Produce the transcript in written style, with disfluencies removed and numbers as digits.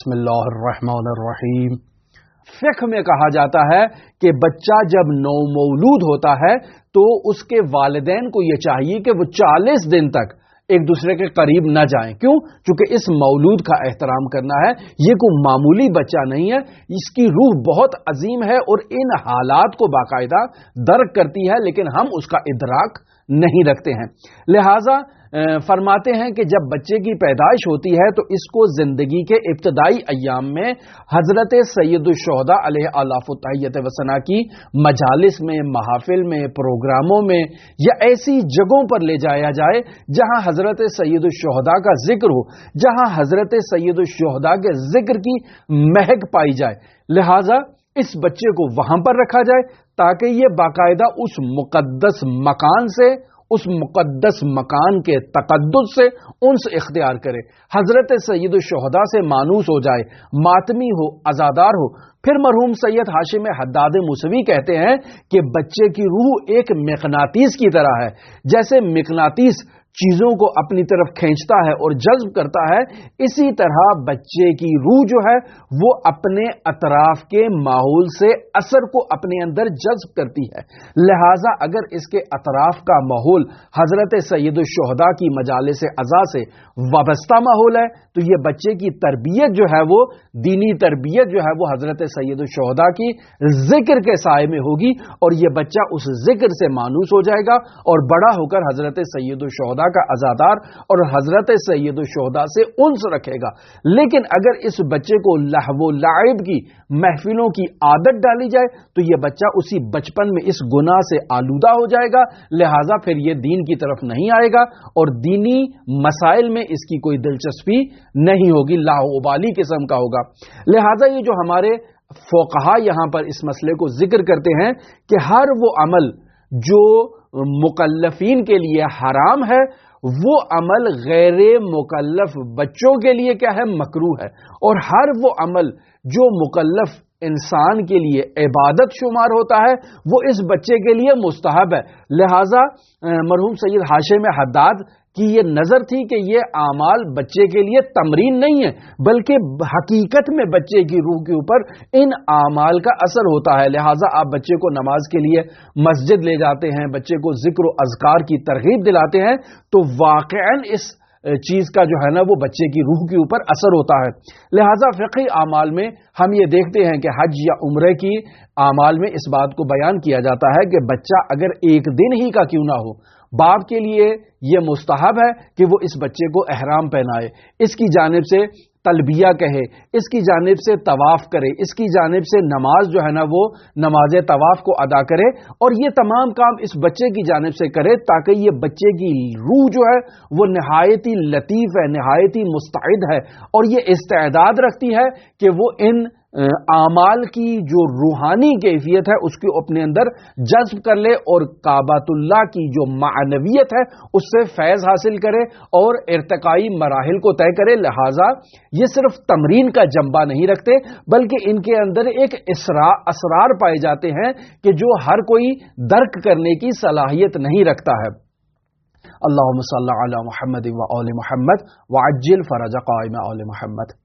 بسم اللہ الرحمن الرحیم۔ فقہ میں کہا جاتا ہے کہ بچہ جب نومولود ہوتا ہے تو اس کے والدین کو یہ چاہیے کہ وہ 40 دن تک ایک دوسرے کے قریب نہ جائیں۔ کیوں؟ چونکہ اس مولود کا احترام کرنا ہے، یہ کوئی معمولی بچہ نہیں ہے، اس کی روح بہت عظیم ہے اور ان حالات کو باقاعدہ درک کرتی ہے، لیکن ہم اس کا ادراک نہیں رکھتے ہیں۔ لہٰذا فرماتے ہیں کہ جب بچے کی پیدائش ہوتی ہے تو اس کو زندگی کے ابتدائی ایام میں حضرت سید الشہداء علیہ آلاف التحیت و ثنا کی مجالس میں، محافل میں، پروگراموں میں یا ایسی جگہوں پر لے جایا جائے جہاں حضرت سید الشہداء کا ذکر ہو، جہاں حضرت سید الشہداء کے ذکر کی مہک پائی جائے۔ لہذا اس بچے کو وہاں پر رکھا جائے تاکہ یہ باقاعدہ اس مقدس مکان سے، اس مقدس مکان کے تقدس سے انس اختیار کرے، حضرت سید الشہداء سے مانوس ہو جائے، ماتمی ہو، عزادار ہو۔ پھر مرحوم سید ہاشم حداد موسوی کہتے ہیں کہ بچے کی روح ایک مغناطیس کی طرح ہے، جیسے مغناطیس چیزوں کو اپنی طرف کھینچتا ہے اور جذب کرتا ہے، اسی طرح بچے کی روح جو ہے وہ اپنے اطراف کے ماحول سے اثر کو اپنے اندر جذب کرتی ہے۔ لہٰذا اگر اس کے اطراف کا ماحول حضرت سید الشہداء کی مجالس اعزا سے وابستہ ماحول ہے تو یہ بچے کی تربیت جو ہے وہ دینی تربیت جو ہے وہ حضرت سید الشہداء کی ذکر کے سائے میں ہوگی، اور یہ بچہ اس ذکر سے مانوس ہو جائے گا اور بڑا ہو کر حضرت سید الشہداء کا عزادار اور حضرت سید الشہداء سے انس رکھے گا۔ لیکن اگر اس بچے کو لہو و لعب کی محفلوں کی عادت ڈالی جائے تو یہ بچہ اسی بچپن میں اس گناہ سے آلودہ ہو جائے گا، لہٰذا پھر یہ دین کی طرف نہیں آئے گا اور دینی مسائل میں اس کی کوئی دلچسپی نہیں ہوگی، لاابالی قسم کا ہوگا۔ لہٰذا یہ جو ہمارے فقہا یہاں پر اس مسئلے کو ذکر کرتے ہیں کہ ہر وہ عمل جو مکلفین کے لیے حرام ہے وہ عمل غیر مکلف بچوں کے لیے کیا ہے؟ مکروہ ہے، اور ہر وہ عمل جو مکلف انسان کے لیے عبادت شمار ہوتا ہے وہ اس بچے کے لیے مستحب ہے۔ لہٰذا مرحوم سید ہاشم حداد کی یہ نظر تھی کہ یہ اعمال بچے کے لیے تمرین نہیں ہے، بلکہ حقیقت میں بچے کی روح کے اوپر ان اعمال کا اثر ہوتا ہے۔ لہٰذا آپ بچے کو نماز کے لیے مسجد لے جاتے ہیں، بچے کو ذکر و اذکار کی ترغیب دلاتے ہیں تو واقعاً اس چیز کا جو ہے نا وہ بچے کی روح کے اوپر اثر ہوتا ہے۔ لہٰذا فقہی اعمال میں ہم یہ دیکھتے ہیں کہ حج یا عمرے کی اعمال میں اس بات کو بیان کیا جاتا ہے کہ بچہ اگر ایک دن ہی کا کیوں نہ ہو، باپ کے لیے یہ مستحب ہے کہ وہ اس بچے کو احرام پہنائے، اس کی جانب سے تلبیہ کہے، اس کی جانب سے طواف کرے، اس کی جانب سے نماز جو ہے نا وہ نماز طواف کو ادا کرے، اور یہ تمام کام اس بچے کی جانب سے کرے تاکہ یہ بچے کی روح جو ہے وہ نہایت ہی لطیف ہے، نہایت ہی مستعد ہے، اور یہ استعداد رکھتی ہے کہ وہ ان اعمال کی جو روحانی کیفیت ہے اس کو اپنے اندر جذب کر لے اور کعبۃ اللہ کی جو معنویت ہے اس سے فیض حاصل کرے اور ارتقائی مراحل کو طے کرے۔ لہٰذا یہ صرف تمرین کا جنبہ نہیں رکھتے بلکہ ان کے اندر ایک اسرار پائے جاتے ہیں کہ جو ہر کوئی درک کرنے کی صلاحیت نہیں رکھتا ہے۔ اللہم صلی علی محمد و آل محمد وعجل فرج قائم آل محمد۔